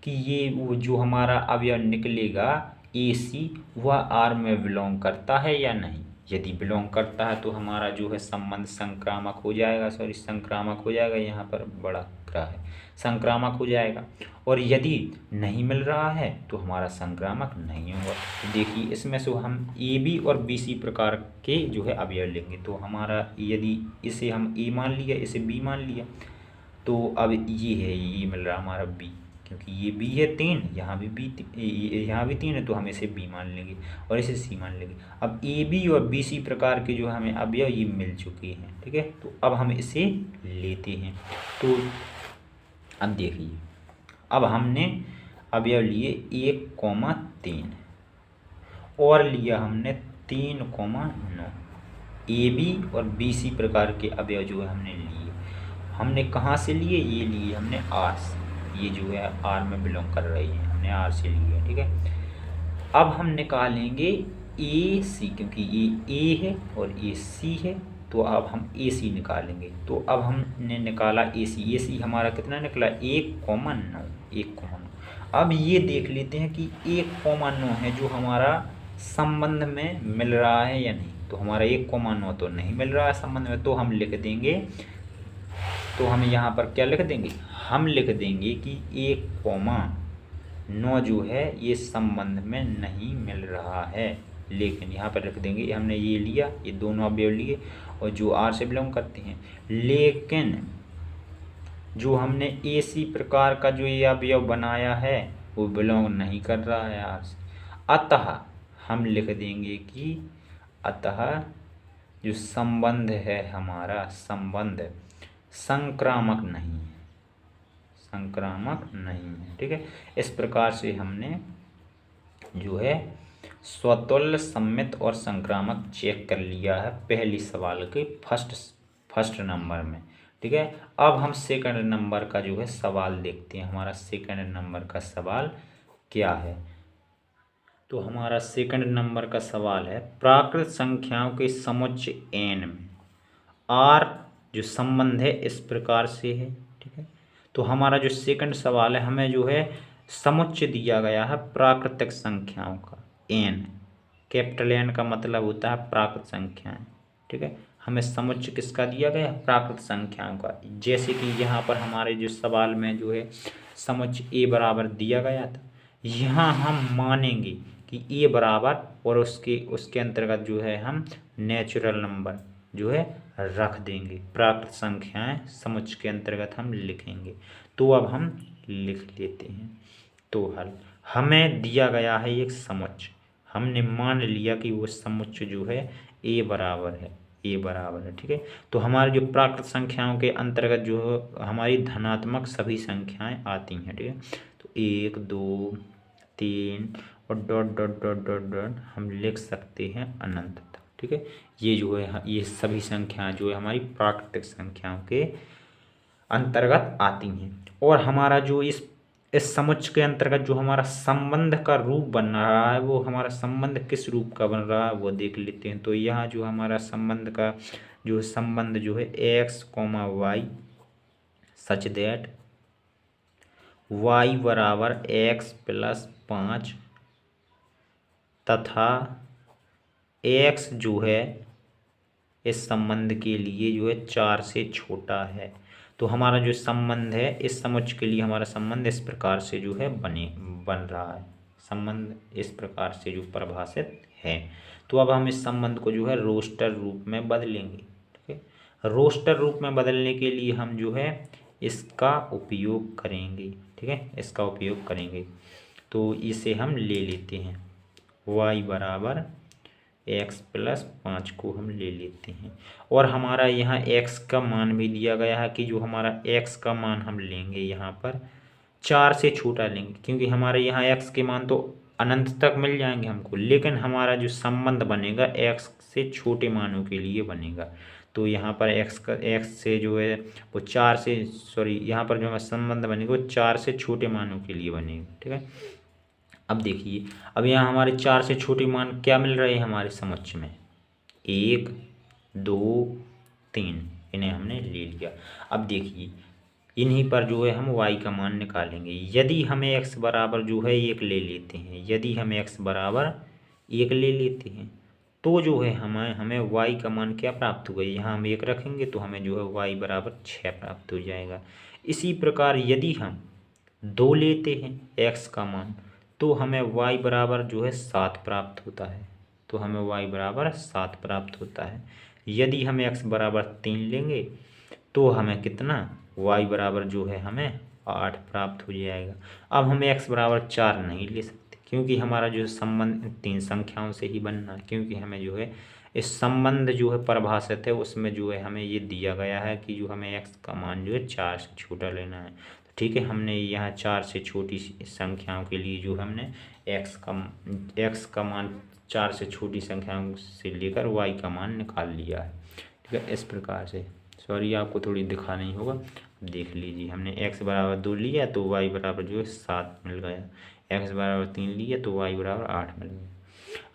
कि ये वो जो हमारा अवयव निकलेगा ए सी वह आर में बिलोंग करता है या नहीं। यदि बिलोंग करता है तो हमारा जो है संबंध संक्रामक हो जाएगा, संक्रामक हो जाएगा, यहाँ पर बड़ा ग्रह है, संक्रामक हो जाएगा। और यदि नहीं मिल रहा है तो हमारा संक्रामक नहीं होगा। तो देखिए इसमें से हम ए बी और बी सी प्रकार के जो है अवयव लेंगे। तो हमारा यदि इसे हम ए मान लिया, इसे बी मान लिया, तो अब ये है, ये मिल रहा हमारा बी, क्योंकि ये बी है 3, यहाँ भी बी, यहाँ भी 3 है, तो हम इसे बी मान लेंगे और इसे सी मान लेंगे। अब ए बी और बी सी प्रकार के जो हमें अवयव ये मिल चुके हैं, ठीक है। तो अब हम इसे लेते हैं। तो अब देखिए, अब हमने अवयव लिए 1,3 और लिया हमने 3,9। ए बी और बी सी प्रकार के अवयव जो है हमने लिए, हमने कहाँ से लिए, ये लिए हमने आर से, ये जो है आर में बिलोंग कर रही है, हमने आर से लिए, ठीक है। अब हम निकालेंगे ए सी, क्योंकि ये ए है और ये सी है, तो अब हम ए सी निकालेंगे। तो अब हमने निकाला ए सी हमारा कितना निकला 1,9, 1,9। अब ये देख लेते हैं कि 1,9 है जो हमारा संबंध में मिल रहा है या नहीं। तो हमारा 1,9 तो नहीं मिल रहा है संबंध में, तो हम लिख देंगे, तो हम यहाँ पर क्या लिख देंगे, हम लिख देंगे कि 1,9 जो है ये संबंध में नहीं मिल रहा है। लेकिन यहाँ पर लिख देंगे, हमने ये लिया, ये दोनों अवयव लिए और जो आर से बिलोंग करते हैं, लेकिन जो हमने ए सी प्रकार का जो ये अवयव बनाया है वो बिलोंग नहीं कर रहा है आर से। अतः हम लिख देंगे कि अतः जो संबंध है हमारा, संबंध संक्रामक नहीं है, संक्रामक नहीं है, ठीक है। इस प्रकार से हमने जो है स्वतुल्य, सम्मित और संक्रामक चेक कर लिया है पहली सवाल के फर्स्ट नंबर में, ठीक है। अब हम सेकंड नंबर का जो है सवाल देखते हैं, हमारा सेकंड नंबर का सवाल क्या है। तो हमारा सेकंड नंबर का सवाल है, प्राकृत संख्याओं के समुच्चय n में r जो संबंध है इस प्रकार से है। ठीक है, तो हमारा जो सेकंड सवाल है, हमें जो है समुच्चय दिया गया है प्राकृतिक संख्याओं का, एन, कैपिटल एन का मतलब होता है प्राकृत संख्याएं। ठीक है, हमें समुच्चय किसका दिया गया है? प्राकृत संख्याओं का। जैसे कि यहाँ पर हमारे जो सवाल में जो है समुच्चय ए बराबर दिया गया था, यहाँ हम मानेंगे कि ए बराबर और उसके अंतर्गत जो है हम नेचुरल नंबर जो है रख देंगे, प्राकृत संख्याएं समुच्चय के अंतर्गत हम लिखेंगे। तो अब हम लिख लेते हैं। तो हल, हमें दिया गया है एक समुच्चय, हमने मान लिया कि वो समुच्चय जो है ए बराबर है, ए बराबर है। ठीक है, तो हमारी जो प्राकृत संख्याओं के अंतर्गत जो हमारी धनात्मक सभी संख्याएं आती हैं। ठीक है, तो 1 2 3 और dot dot dot dot dot हम लिख सकते हैं अनंत तक। ठीक है, ये जो है ये सभी संख्याएं जो है हमारी प्राकृतिक संख्याओं के अंतर्गत आती हैं। और हमारा जो इस समुच्चय के अंतर्गत जो हमारा संबंध का रूप बन रहा है, वो हमारा संबंध किस रूप का बन रहा है वो देख लेते हैं। तो यहाँ जो हमारा संबंध का जो संबंध जो है x, y such that y बराबर x + 5 तथा x जो है इस संबंध के लिए जो है 4 से छोटा है। तो हमारा जो संबंध है इस समुच्चय के लिए हमारा संबंध इस प्रकार से जो है बन रहा है, संबंध इस प्रकार से जो परिभाषित है। तो अब हम इस संबंध को जो है रोस्टर रूप में बदलेंगे। ठीक है, रोस्टर रूप में बदलने के लिए हम जो है इसका उपयोग करेंगे। ठीक है, इसका उपयोग करेंगे। तो इसे हम ले लेते हैं, y बराबर x + 5 को हम ले लेते हैं। और हमारा यहाँ x का मान भी दिया गया है कि जो हमारा x का मान हम लेंगे यहाँ पर 4 से छोटा लेंगे, क्योंकि हमारे यहाँ x के मान तो अनंत तक मिल जाएंगे हमको, लेकिन हमारा जो संबंध बनेगा x से छोटे मानों के लिए बनेगा। तो यहाँ पर x से जो है वो 4 से यहाँ पर जो हमारा संबंध बनेगा वो 4 से छोटे मानों के लिए बनेगा। ठीक है, अब देखिए, अब यहाँ हमारे 4 से छोटे मान क्या मिल रहे हैं हमारे समुच्चय में? 1 2 3, इन्हें हमने ले लिया। अब देखिए, इन्हीं पर जो है हम y का मान निकालेंगे। यदि हमें x बराबर जो है 1 ले लेते हैं, यदि हमें x बराबर 1 ले लेते हैं तो जो है हमें y का मान क्या प्राप्त होगा? यहाँ हम 1 रखेंगे तो हमें जो है y बराबर 6 प्राप्त हो जाएगा। इसी प्रकार यदि हम 2 लेते हैं x का मान तो हमें y बराबर जो है 7 प्राप्त होता है। तो हमें y बराबर 7 प्राप्त होता है। यदि हम x बराबर 3 लेंगे तो हमें कितना? y बराबर जो है हमें 8 प्राप्त हो जाएगा। अब हमें x बराबर 4 नहीं ले सकते, क्योंकि हमारा जो संबंध 3 संख्याओं से ही बनना है, क्योंकि हमें जो है इस संबंध जो है परिभाषित है उसमें जो है हमें ये दिया गया है कि जो हमें x का मान जो है 4 से छोटा लेना है। ठीक है, हमने यहाँ 4 से छोटी संख्याओं के लिए जो हमने x का मान 4 से छोटी संख्याओं से लेकर y का मान निकाल लिया है। ठीक है, इस प्रकार से, सॉरी आपको थोड़ी दिखा नहीं होगा, देख लीजिए। हमने x बराबर 2 लिया तो y बराबर जो है 7 मिल गया, x बराबर 3 लिया तो y बराबर 8 मिल गया।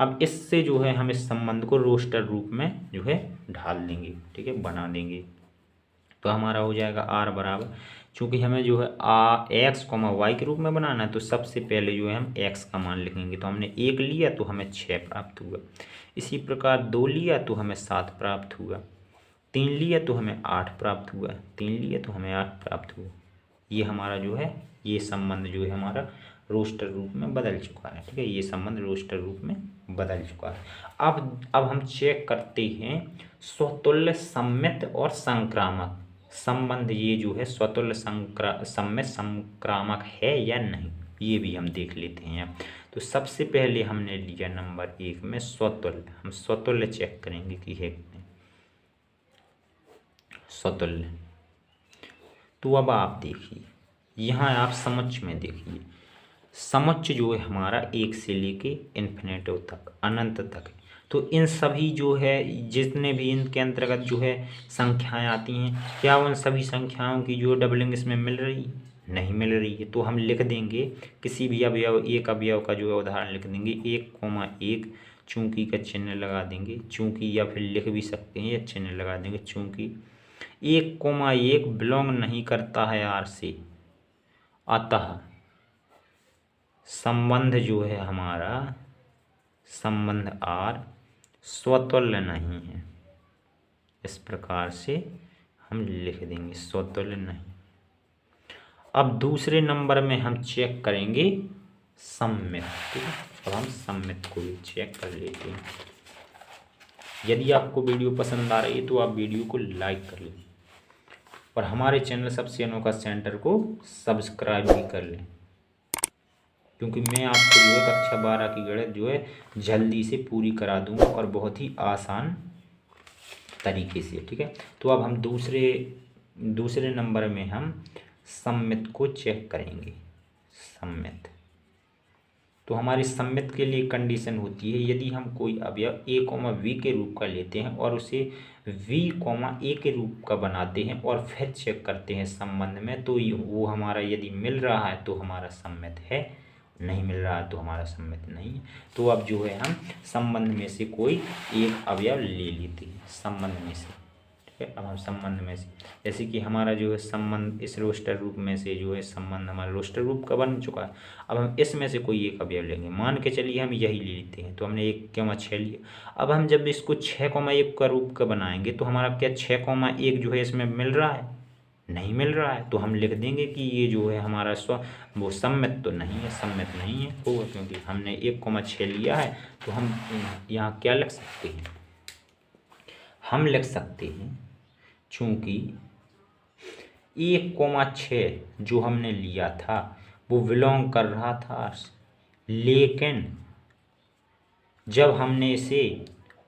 अब इससे जो है हम इस संबंध को रोस्टर रूप में जो है ढाल देंगे। ठीक है, बना देंगे। तो हमारा हो जाएगा r बराबर, चूँकि हमें जो है x, y के रूप में बनाना है तो सबसे पहले जो है हम x का मान लिखेंगे। तो हमने 1 लिया तो हमें 6 प्राप्त हुआ। इसी प्रकार 2 लिया तो हमें 7 प्राप्त हुआ, 3 लिया तो हमें 8 प्राप्त हुआ, 3 लिया तो हमें 8 प्राप्त हुआ। ये हमारा जो है ये संबंध जो है हमारा रोस्टर रूप में बदल चुका है। ठीक है, ये संबंध रोस्टर रूप में बदल चुका है। अब हम चेक करते हैं स्वतुल्य सम्मित और संक्रामक संबंध, ये जो है स्वतुल्य सम्मित संक्रामक है या नहीं, ये भी हम देख लेते हैं। तो सबसे पहले हमने लिया नंबर 1 में स्वतुल्य, हम स्वतुल्य चेक करेंगे कि है कि नहीं स्वतुल्य। तो अब आप देखिए, यहाँ आप समुच्चय में देखिए, समुच्चय जो है हमारा 1 से लेके इन्फिनेटिव तक, अनंत तक है। तो इन सभी जो है जितने भी इनके अंतर्गत जो है संख्याएं आती हैं, क्या उन सभी संख्याओं की जो डबलिंग इसमें मिल रही है? नहीं मिल रही है। तो हम लिख देंगे किसी भी अवयव, एक अवयव का जो है उदाहरण लिख देंगे 1,1, चूंकि का चिन्ह लगा देंगे, चूंकि, या फिर लिख भी सकते हैं या चिन्ह लगा देंगे चूंकि 1,1 बिलोंग नहीं करता है आर से, अतः संबंध जो है हमारा, संबंध आर स्वतुल्य नहीं है। इस प्रकार से हम लिख देंगे, स्वतुल्य नहीं। अब दूसरे नंबर में हम चेक करेंगे सममित। ठीक है, अब हम सममित को भी चेक कर लेते हैं। यदि आपको वीडियो पसंद आ रही है तो आप वीडियो को लाइक कर लें और हमारे चैनल सबसे अनोखा सेंटर को सब्सक्राइब भी कर लें, क्योंकि मैं आपको जो है कक्षा 12 की गणित जो है जल्दी से पूरी करा दूंगा और बहुत ही आसान तरीके से। ठीक है, तो अब हम दूसरे नंबर में हम सममित को चेक करेंगे। सममित, तो हमारी सममित के लिए कंडीशन होती है, यदि हम कोई अवयव a, v के रूप का लेते हैं और उसे v, a के रूप का बनाते हैं और फिर चेक करते हैं संबंध में, तो वो हमारा यदि मिल रहा है तो हमारा सममित है, नहीं मिल रहा है तो हमारा सममित नहीं है। तो अब जो है हम संबंध में से कोई एक अवयव ले लेते हैं संबंध में से। ठीक है, अब हम संबंध में से, जैसे कि हमारा जो है संबंध इस रोस्टर रूप में से जो है संबंध हमारा रोस्टर रूप का बन चुका है। अब हम इसमें से कोई एक अवयव लेंगे, मान के चलिए हम यही ले लेते हैं, तो हमने 1,6 लिया। अब हम जब इसको 6,1 का रूप का बनाएंगे तो हमारा क्या 6,1 जो है इसमें मिल रहा है, नहीं मिल रहा है, तो हम लिख देंगे कि ये जो है हमारा वो सममित तो नहीं है, सममित नहीं है होगा, क्योंकि हमने 1,6 लिया है। तो हम यहाँ क्या लिख सकते हैं, हम लिख सकते हैं चूँकि 1,6 जो हमने लिया था वो बिलोंग कर रहा था, लेकिन जब हमने इसे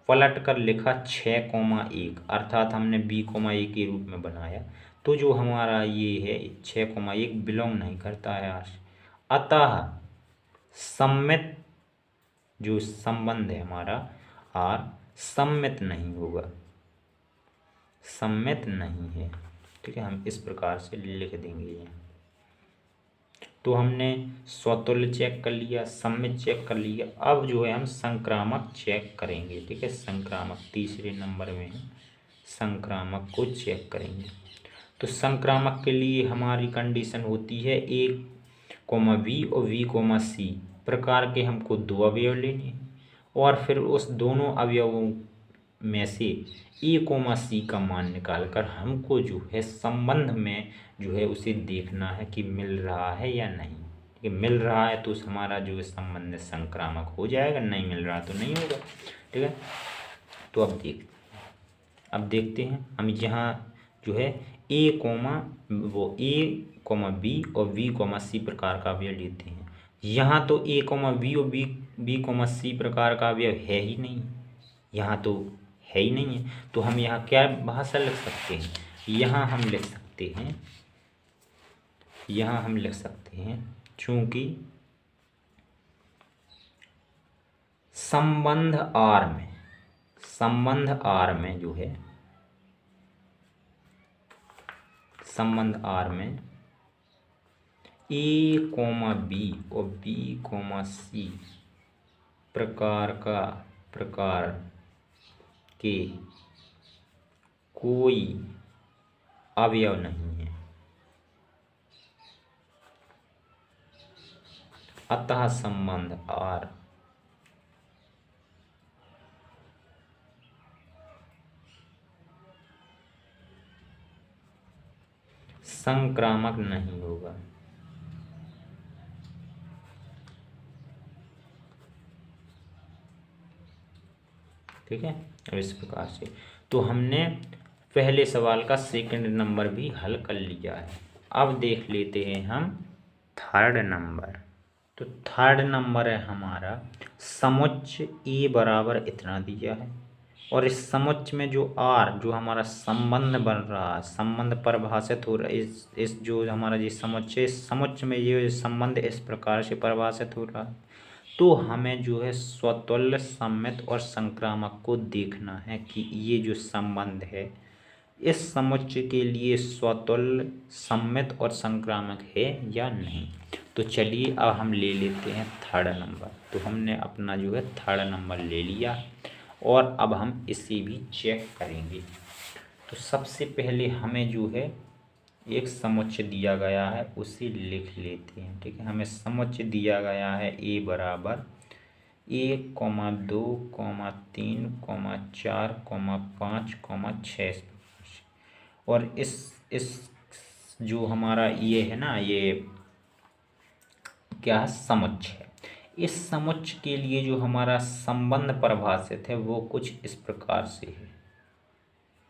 पलट कर लिखा 6,1 अर्थात हमने b,a के रूप में बनाया, तो जो हमारा ये है 6,1 बिलोंग नहीं करता है आर। अतः सममित जो संबंध है हमारा आर सममित नहीं होगा, सममित नहीं है। ठीक है, हम इस प्रकार से लिख देंगे। तो हमने स्वतुल्य चेक कर लिया, सममित चेक कर लिया, अब जो है हम संक्रामक चेक करेंगे। ठीक है, संक्रामक तीसरे नंबर में संक्रामक को चेक करेंगे। तो संक्रामक के लिए हमारी कंडीशन होती है a, v और v, c प्रकार के हमको दो अवयव लेने हैं और फिर उस दोनों अवयवों में से a, c का मान निकालकर हमको जो है संबंध में जो है उसे देखना है कि मिल रहा है या नहीं। ठीक है, मिल रहा है तो हमारा जो है संबंध संक्रामक हो जाएगा, नहीं मिल रहा तो नहीं होगा। ठीक है, तो अब देखते हैं हम यहाँ जो है a, b और v, c प्रकार का अवयव लेते हैं। यहाँ तो a, v और b, c प्रकार का अवयव है ही नहीं, यहाँ तो है ही नहीं है। तो हम यहाँ क्या भाषा लिख सकते हैं, यहाँ हम लिख सकते हैं चूँकि संबंध आर में जो है संबंध आर में a, b और b, c प्रकार के कोई अवयव नहीं है, अतः संबंध आर संक्रामक नहीं होगा। ठीक है, अब इस प्रकार से तो हमने पहले सवाल का सेकंड नंबर भी हल कर लिया है। अब देख लेते हैं हम थर्ड नंबर। तो थर्ड नंबर है हमारा समुच्च ए बराबर इतना दिया है और इस समुच्च में जो आर जो हमारा संबंध बन रहा है, संबंध परिभाषित हो रहा है, इस जो हमारा ये समुच्च है, इस समुच्च में ये संबंध इस प्रकार से परिभाषित हो रहा है। तो हमें जो है स्वतुल्य, सममित और संक्रामक को देखना है कि ये जो संबंध है इस समुच्च के लिए स्वतुल्य, सममित और संक्रामक है या नहीं। तो चलिए अब हम ले लेते हैं थर्ड नंबर। तो हमने अपना जो है थर्ड नंबर ले लिया और अब हम इसे भी चेक करेंगे। तो सबसे पहले हमें जो है एक समुच्चय दिया गया है उसे लिख लेते हैं। ठीक है, हमें समुच्चय दिया गया है ए बराबर 1,2,3,4,5,6 और इस जो हमारा ये है ना, ये क्या है, समुच्चय है। इस समुच्चय के लिए जो हमारा संबंध परिभाषित है वो कुछ इस प्रकार से है।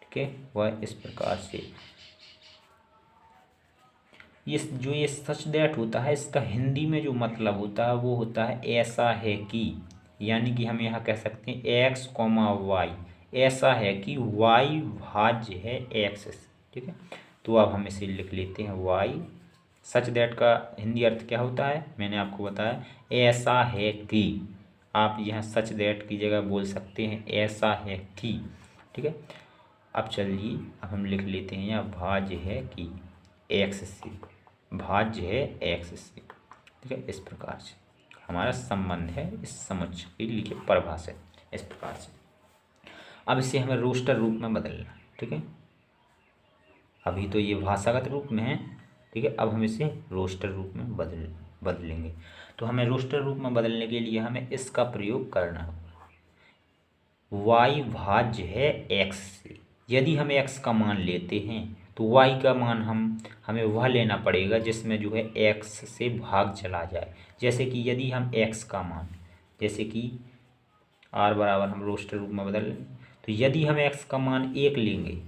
ठीक है, वह इस प्रकार से, ये सच दैट होता है, इसका हिंदी में जो मतलब होता है वो होता है ऐसा है कि, यानी कि हम यहाँ कह सकते हैं एक्स कॉमा वाई, ऐसा है कि वाई भाज्य है एक्स से। ठीक है, तो अब हम इसे लिख लेते हैं वाई। सच दैट का हिंदी अर्थ क्या होता है, मैंने आपको बताया, ऐसा है कि। आप यहाँ सच दैट की जगह बोल सकते हैं ऐसा है कि। ठीक है, अब चलिए अब हम लिख लेते हैं यहाँ भाज्य है कि एक्स से, भाज्य है एक्स से। ठीक है, इस प्रकार से हमारा संबंध है इस समुच्चय के लिए परिभाषित इस प्रकार से। अब इसे हमें रोस्टर रूप में बदलना है। ठीक है, अभी तो ये भाषागत रूप में है। ठीक है, अब हम इसे रोस्टर रूप में बदलेंगे। तो हमें रोस्टर रूप में बदलने के लिए हमें इसका प्रयोग करना होगा, वाई भाज्य है एक्स से। यदि हम एक्स का मान लेते हैं तो वाई का मान हमें वह लेना पड़ेगा जिसमें जो है एक्स से भाग चला जाए। जैसे कि यदि हम एक्स का मान, जैसे कि आर बराबर हम रोस्टर रूप में बदल लें, तो यदि हम एक्स का मान 1 लेंगे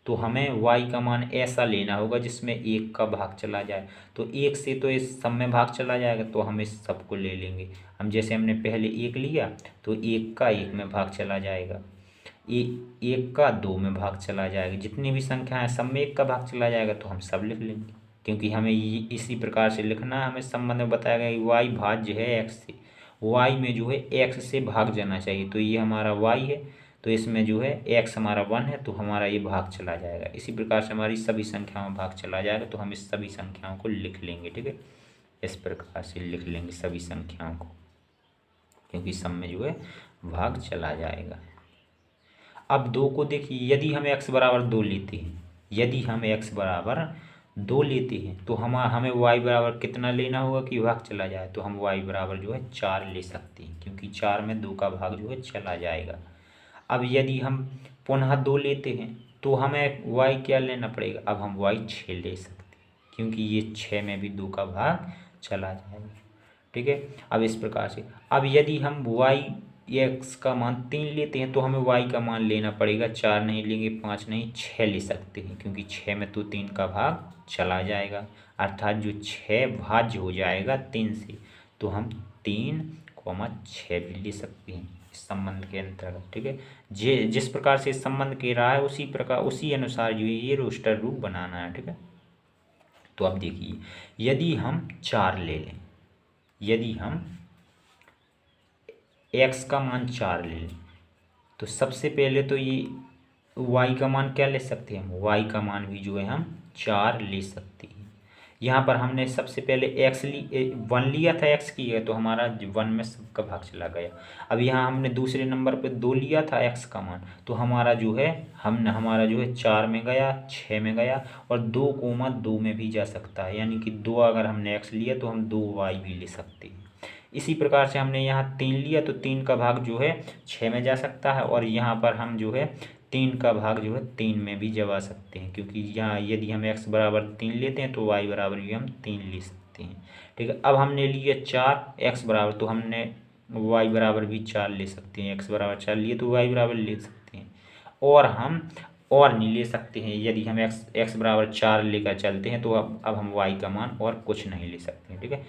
तो हमें वाई का मान ऐसा लेना होगा जिसमें 1 का भाग चला जाए। तो 1 से तो इस सब में भाग चला जाएगा, तो हम इस सब को ले लेंगे। हम जैसे हमने पहले 1 लिया तो 1 का 1 में भाग चला जाएगा, 1 का 2 में भाग चला जाएगा, जितनी भी संख्या है सब में 1 का भाग चला जाएगा, तो हम सब लिख लेंगे। क्योंकि हमें इसी प्रकार से लिखना है। हमें संबंध में बताया गया कि वाई भाज्य है एक्स से, वाई में जो है एक्स से भाग जाना चाहिए, तो ये हमारा वाई है, तो इसमें जो है एक्स हमारा 1 है, तो हमारा ये भाग चला जाएगा। इसी प्रकार से हमारी सभी संख्याओं में भाग चला जाएगा, तो हम इस सभी संख्याओं को लिख लेंगे। ठीक है, इस प्रकार से लिख लेंगे सभी संख्याओं को, क्योंकि सब में जो है भाग चला जाएगा। अब 2 को देखिए, यदि हम x बराबर 2 लेते हैं, यदि हम x बराबर 2 लेते हैं तो हमें y बराबर कितना लेना होगा कि भाग चला जाए, तो हम y बराबर जो है 4 ले सकते हैं, क्योंकि 4 में 2 का भाग जो है चला जाएगा। अब यदि हम पुनः 2 लेते हैं तो हमें y क्या लेना पड़ेगा, अब हम y 6 ले सकते हैं, क्योंकि ये 6 में भी 2 का भाग चला जाएगा। ठीक है, अब इस प्रकार से, अब यदि हम x का मान 3 लेते हैं तो हमें y का मान लेना पड़ेगा, 4 नहीं लेंगे, 5 नहीं, 6 ले सकते हैं, क्योंकि 6 में तो 3 का भाग चला जाएगा, अर्थात जो 6 भाज्य हो जाएगा 3 से, तो हम 3,6 भी ले सकते हैं इस संबंध के अंतर्गत। ठीक है, जिस प्रकार से इस संबंध के रहा है उसी अनुसार जो है ये रोस्टर रूप बनाना है। ठीक है, तो अब देखिए, यदि हम 4 ले लें, यदि हम x का मान 4 ले लें, तो सबसे पहले तो ये y का मान क्या ले सकते हैं, हम y का मान भी जो है हम 4 ले सकते हैं। यहाँ पर हमने सबसे पहले 1 लिया था x की है, तो हमारा 1 में सबका भाग चला गया। अब यहाँ हमने दूसरे नंबर पे 2 लिया था x का मान, तो हमारा जो है हमारा जो है 4 में गया, 6 में गया, और 2,2 में भी जा सकता है, यानी कि 2 अगर हमने x लिया तो हम 2y भी ले सकते हैं। इसी प्रकार से हमने यहाँ 3 लिया तो 3 का भाग जो है 6 में जा सकता है, और यहाँ पर हम जो है 3 का भाग जो है 3 में भी जमा सकते हैं, क्योंकि यहाँ यदि हम x बराबर 3 लेते हैं तो y बराबर भी हम 3 ले सकते हैं। ठीक है, अब हमने लिए 4 x बराबर, तो हमने y बराबर भी 4 ले सकते हैं, x बराबर 4 लिए तो y बराबर ले सकते हैं, और हम और नहीं ले सकते हैं। यदि हम x बराबर 4 लेकर चलते हैं तो अब हम y का मान और कुछ नहीं ले सकते हैं। ठीक है,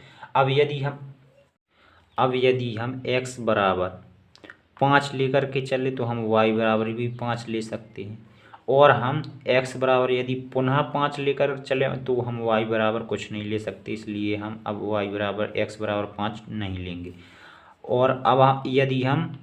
अब यदि हम x बराबर 5 लेकर के चले तो हम y बराबर भी 5 ले सकते हैं, और हम x बराबर यदि पुनः 5 लेकर चले तो हम y बराबर कुछ नहीं ले सकते, इसलिए हम अब y बराबर x बराबर 5 नहीं लेंगे। और अब यदि हम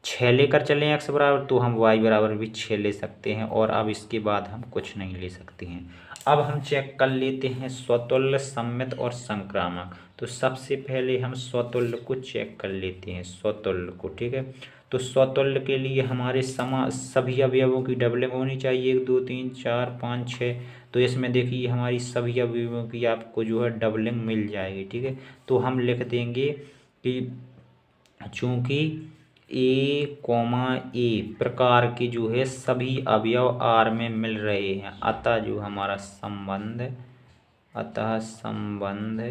6 लेकर चलें x बराबर तो हम y बराबर भी 6 ले सकते हैं, और अब इसके बाद हम कुछ नहीं ले सकते हैं। अब हम चेक कर लेते हैं स्वतुल्य, सममित और संक्रामक। तो सबसे पहले हम स्वतुल्य को चेक कर लेते हैं, स्वतुल्य को। ठीक है, तो स्वतुल्य के लिए हमारे सभी अवयवों की डबलिंग होनी चाहिए, 1 2 3 4 5 6। तो इसमें देखिए हमारी सभी अवयवों की आपको जो है डबलिंग मिल जाएगी, ठीक है। तो हम लिख देंगे कि चूँकि ए प्रकार के जो है सभी अवयव आर में मिल रहे हैं, अतः संबंध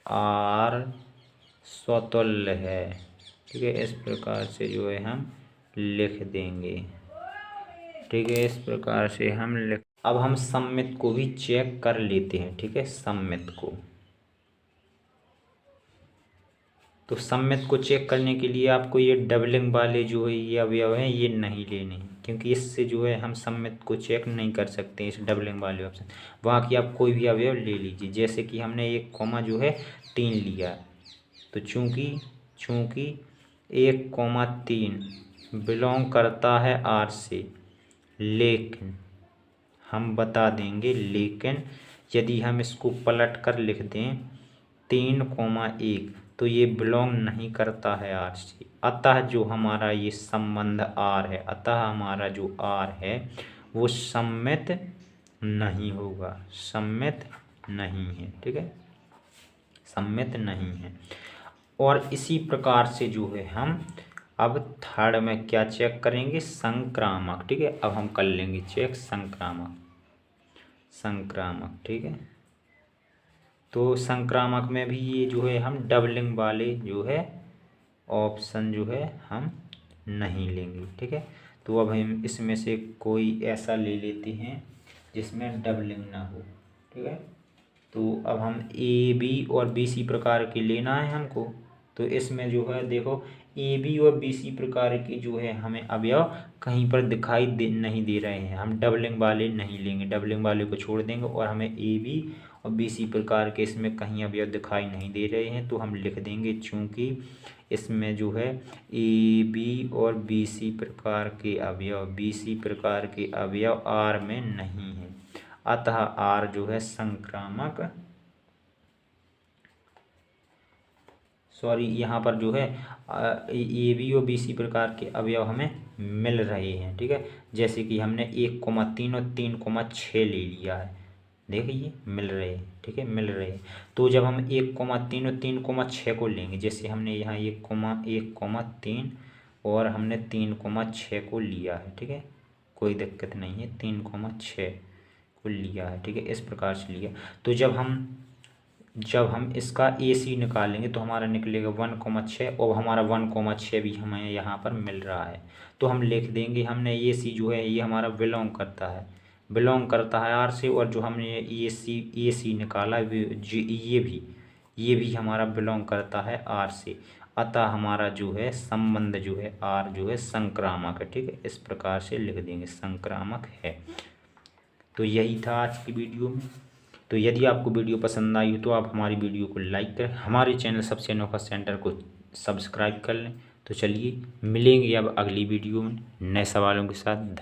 आर स्वतुल्य है, ठीक है। इस प्रकार से जो है हम लिख देंगे, ठीक है। इस प्रकार से हम अब हम सममित को भी चेक कर लेते हैं, ठीक है। सममित को, तो सममित को चेक करने के लिए आपको ये डबलिंग वाले जो है ये अवयव हैं ये नहीं लेने, क्योंकि इससे जो है हम सममित को चेक नहीं कर सकते इस डबलिंग वाले ऑप्शन। वहाँ की आप कोई भी अवयव ले लीजिए, जैसे कि हमने 1 कॉमा जो है 3 लिया, तो चूँकि 1 कॉमा 3 बिलोंग करता है आर से, लेकिन हम बता देंगे लेकिन यदि हम इसको पलट कर लिख दें 3 कॉमा 1 तो ये बिलोंग नहीं करता है आर से। अतः जो हमारा ये संबंध आर है, अतः हमारा जो आर है वो सममित नहीं होगा, सममित नहीं है, ठीक है, सममित नहीं है। और इसी प्रकार से जो है हम अब थर्ड में क्या चेक करेंगे, संक्रामक, ठीक है। अब हम कर लेंगे चेक संक्रामक, ठीक है। तो संक्रामक में भी ये जो है हम डबलिंग वाले जो है ऑप्शन जो है हम नहीं लेंगे, ठीक है। तो अब हम इसमें से कोई ऐसा ले लेते हैं जिसमें डबलिंग ना हो, ठीक है। तो अब हम ए बी और बी सी प्रकार के लेना है हमको, तो इसमें जो है देखो ए बी और बी सी प्रकार की जो है हमें अवयव कहीं पर दिखाई नहीं दे रहे हैं, हम डबलिंग वाले नहीं लेंगे, डबलिंग वाले को छोड़ देंगे और हमें ए बी और बी सी प्रकार के इसमें कहीं अवयव दिखाई नहीं दे रहे हैं, तो हम लिख देंगे चूँकि इसमें जो है ए बी और बी सी प्रकार के अवयव आर में नहीं है, अतः आर जो है संक्रामक, यहाँ पर जो है ए बी और बी सी प्रकार के अवयव हमें मिल रहे हैं, ठीक है। जैसे कि हमने 1,3 और 3,6 ले लिया है, देखिए मिल रहे हैं, ठीक है, मिल रहे हैं। तो जब हम 1,3 और 3,6 को लेंगे, जैसे हमने यहाँ 1,3 और हमने 3,6 को लिया है, ठीक है, कोई दिक्कत नहीं है, 3,6 को लिया है, ठीक है, इस प्रकार से लिया। तो जब हम इसका ए सी निकालेंगे तो हमारा निकलेगा 1,6 और हमारा 1,6 भी हमें यहाँ पर मिल रहा है, तो हम लिख देंगे हमने ए सी जो है ये हमारा बिलोंग करता है आर से, और जो हमने ए सी निकाला ये भी हमारा बिलोंग करता है आर से, अतः हमारा जो है संबंध जो है आर जो है संक्रामक है, ठीक है। इस प्रकार से लिख देंगे संक्रामक है। तो यही था आज की वीडियो में। तो यदि आपको वीडियो पसंद आई हो तो आप हमारी वीडियो को लाइक करें, हमारे चैनल सबसे अनोखा सेंटर को सब्सक्राइब कर लें। तो चलिए मिलेंगे अब अगली वीडियो में नए सवालों के साथ।